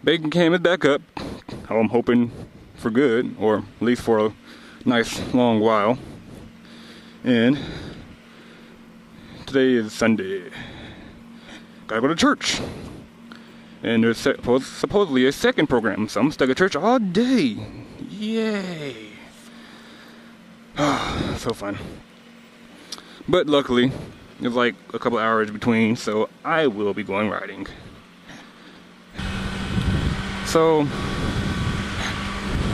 BaconCam is back up. I'm hoping for good, or at least for a nice long while. And today is Sunday. Gotta go to church. And there's supposedly a second program, so I'm stuck at church all day. Yay! So fun. But luckily, there's like a couple hours between, so I will be going riding. So,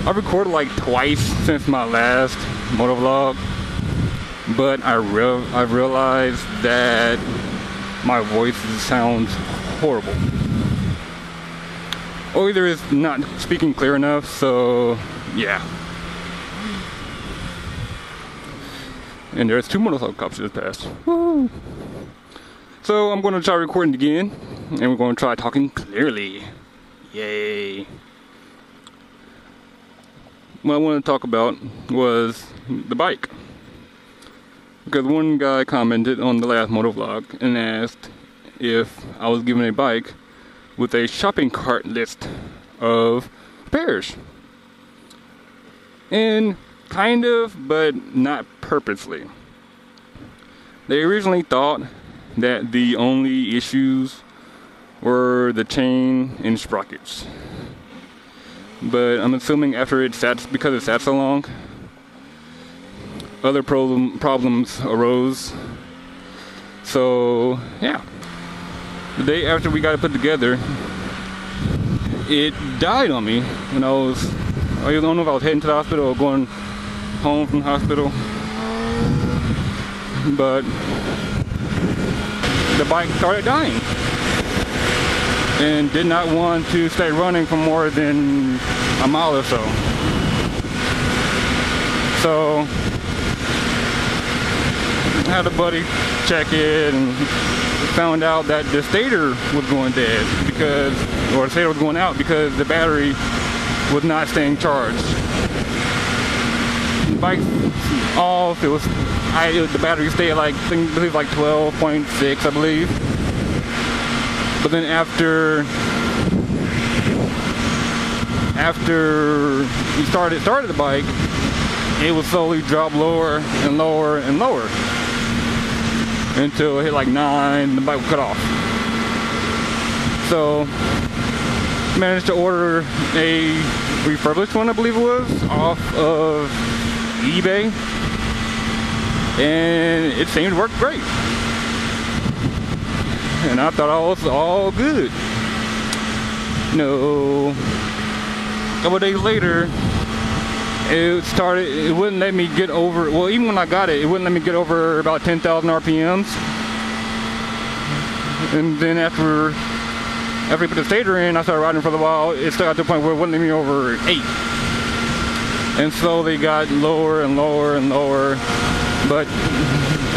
I've recorded like twice since my last motovlog, but I've realized that my voice sounds horrible. Or either it's not speaking clear enough, so yeah. And there's 2 motorcycle cops just passed. Woo! So I'm going to try recording again, and we're going to try talking clearly. Yay! What I wanted to talk about was the bike. Because one guy commented on the last motovlog and asked if I was given a bike with a shopping cart list of repairs. And kind of, but not purposely. They originally thought that the only issues were the chain and sprockets. But I'm assuming after because it sat so long, other problems arose. So, yeah. The day after we got it put together, it died on me when I don't know if I was heading to the hospital or going home from the hospital. But the bike started dying and did not want to stay running for more than a mile or so. So I had a buddy check it and found out that the stator was going dead or the stator was going out because the battery was not staying charged. The bike's off. The battery stayed at like 12.6, I believe. But then after we started the bike, it would slowly drop lower and lower and lower until it hit like 9 and the bike would cut off. So managed to order a refurbished one, I believe it was, off of eBay, and it seemed to work great. And I thought I was all good. No. A couple days later, it wouldn't let me get over, well, even when I got it, it wouldn't let me get over about 10,000 RPMs. And then after we put the stator in, I started riding for a while, it still got to the point where it wouldn't let me over 8. And slowly got lower and lower and lower. But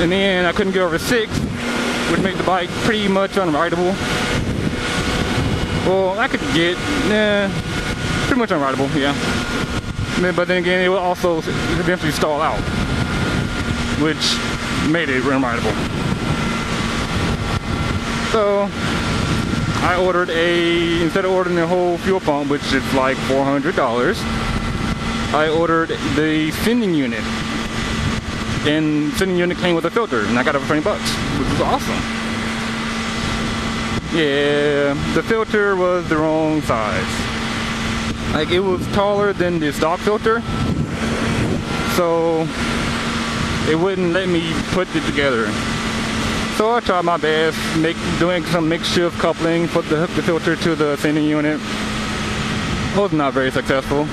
in the end, I couldn't get over 6, which made the bike pretty much unrideable. Well, I could get, pretty much unrideable, yeah. But then again, it would also eventually stall out, which made it unrideable. So I ordered instead of ordering the whole fuel pump, which is like $400, I ordered the sending unit. And the sending unit came with a filter, and I got it for $20, which was awesome. Yeah, the filter was the wrong size. Like, it was taller than the stock filter, so it wouldn't let me put it together. So I tried my best, doing some makeshift coupling, hook the filter to the sending unit. It was not very successful.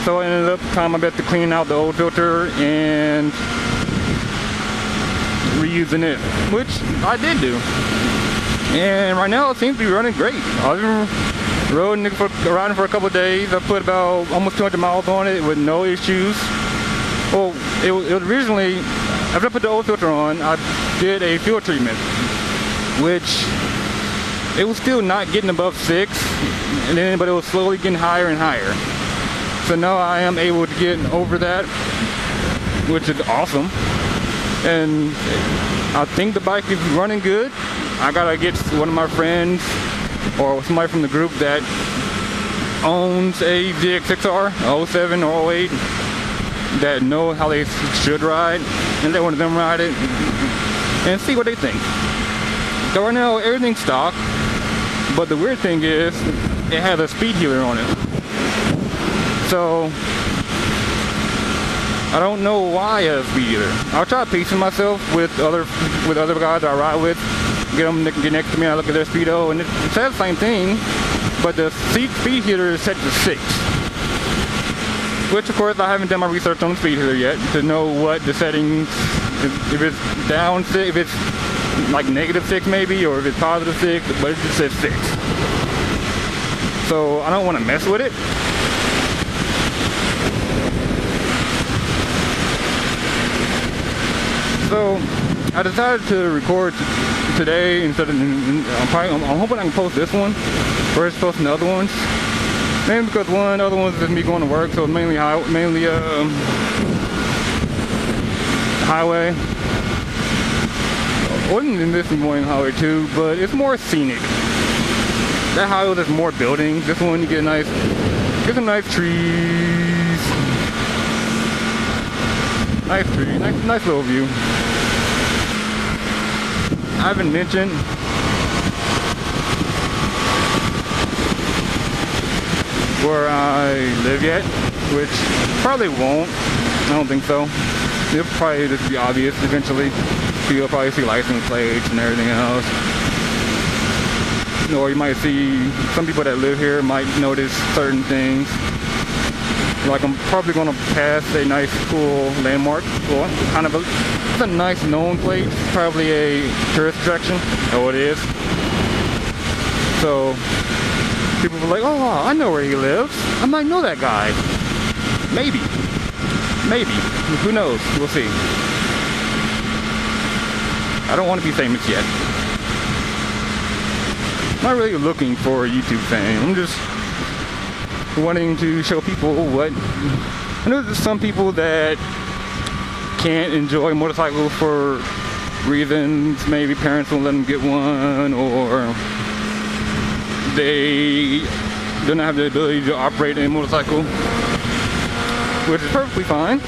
So I ended up trying my best to clean out the old filter and reusing it, which I did do. And right now it seems to be running great. I've been riding for a couple of days. I put about almost 200 miles on it with no issues. Well, it was originally, after I put the old filter on, I did a fuel treatment, which it was still not getting above 6, but it was slowly getting higher and higher. So now I am able to get over that, which is awesome. And I think the bike is running good. I gotta get one of my friends or somebody from the group that owns a ZX6R, 07 or 08, that know how they should ride, and let one of them ride it and see what they think. So right now everything's stock, but the weird thing is it has a speed healer on it. So I don't know why it has a speed healer. I'll try pacing myself with other guys I ride with, get them to get next to me and I look at their speedo, and it says the same thing, but the speed healer is set to 6. Which of course I haven't done my research on the speed healer yet to know what the settings, if it's down 6, if it's like -6 maybe, or if it's +6, but it just says 6. So I don't want to mess with it. So I decided to record today instead of, I'm hoping I can post this one versus posting the other ones. Mainly because the other one's just me going to work, so it's mainly highway. Wasn't in this morning highway too, but it's more scenic. That highway there's more buildings. This one you get some nice trees. Nice tree, nice little view. I haven't mentioned where I live yet, which probably won't. I don't think so. It'll probably just be obvious eventually. You'll probably see license plates and everything else. Or you might see, some people that live here might notice certain things. Like I'm probably going to pass a nice cool landmark. Well, it's a nice known place, probably a tourist attraction. Oh, it is. So people were like, oh, I know where he lives. I might know that guy. Maybe. Who knows? We'll see. I don't want to be famous yet. I'm not really looking for YouTube fame. I'm just wanting to show people what... I know there's some people that can't enjoy motorcycles for reasons. Maybe parents won't let them get one, or they don't have the ability to operate a motorcycle, which is perfectly fine.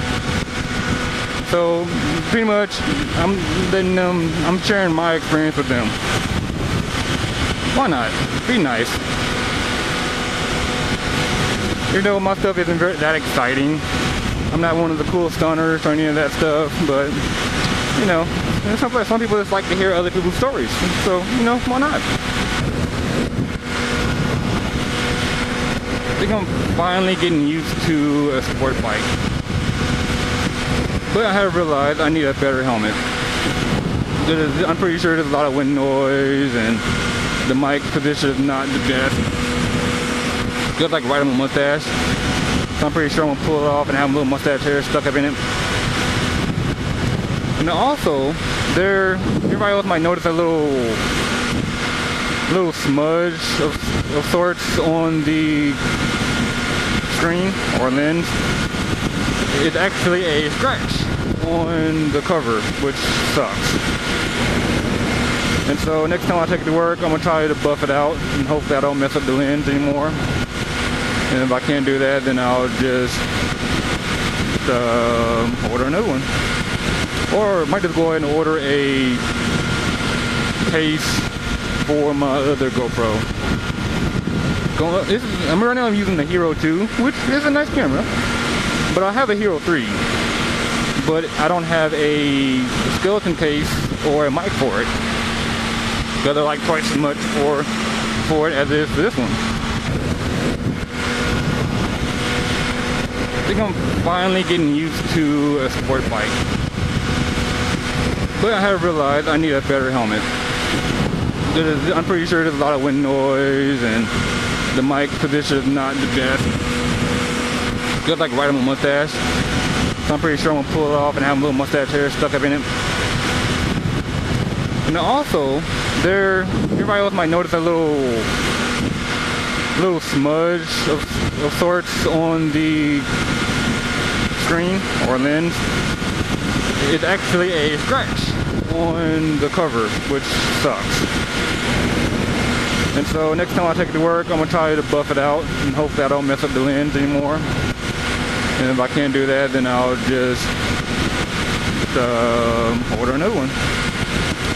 So pretty much I'm sharing my experience with them. Why not? Be nice. You know, my stuff isn't that exciting. I'm not one of the cool stunners or any of that stuff, but you know, some people just like to hear other people's stories. So, you know, why not? I think I'm finally getting used to a sport bike. But I have realized I need a better helmet. I'm pretty sure there's a lot of wind noise and the mic position is not the best. Just like riding a mustache. So I'm pretty sure I'm gonna pull it off and have a little mustache hair stuck up in it. And also, everybody else might notice a little smudge of sorts on the screen or lens. It's actually a scratch on the cover, which sucks. And so next time I take it to work, I'm gonna try to buff it out and hopefully I don't mess up the lens anymore. And if I can't do that, then I'll just order another one. Or I might just go ahead and order a case for my other GoPro. Right now I'm using the Hero 2, which is a nice camera. But I have a Hero 3. But I don't have a skeleton case or a mic for it. Because they're like twice as much for it as it is for this one. I think I'm finally getting used to a sport bike. But I have realized I need a better helmet. I'm pretty sure there's a lot of wind noise and the mic position is not the best. Just like riding a mustache. So I'm pretty sure I'm gonna pull it off and have a little mustache hair stuck up in it. And also, everybody else might notice a little smudge of sorts on the screen or lens. It's actually a scratch on the cover, which sucks. And so next time I take it to work, I'm gonna try to buff it out and hopefully I don't mess up the lens anymore. And if I can't do that, then I'll just order another one.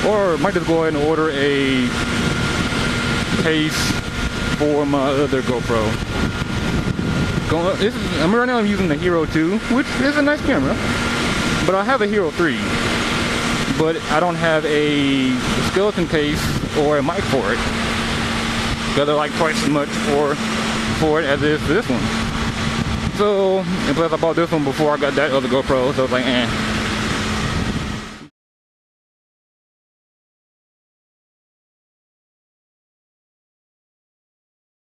Or I might just go ahead and order a case for my other GoPro. Right now I'm using the Hero 2, which is a nice camera. But I have a Hero 3. But I don't have a skeleton case or a mic for it. Because they're like twice as much for it as it is for this one. So, and plus I bought this one before I got that other GoPro, so it's like, eh.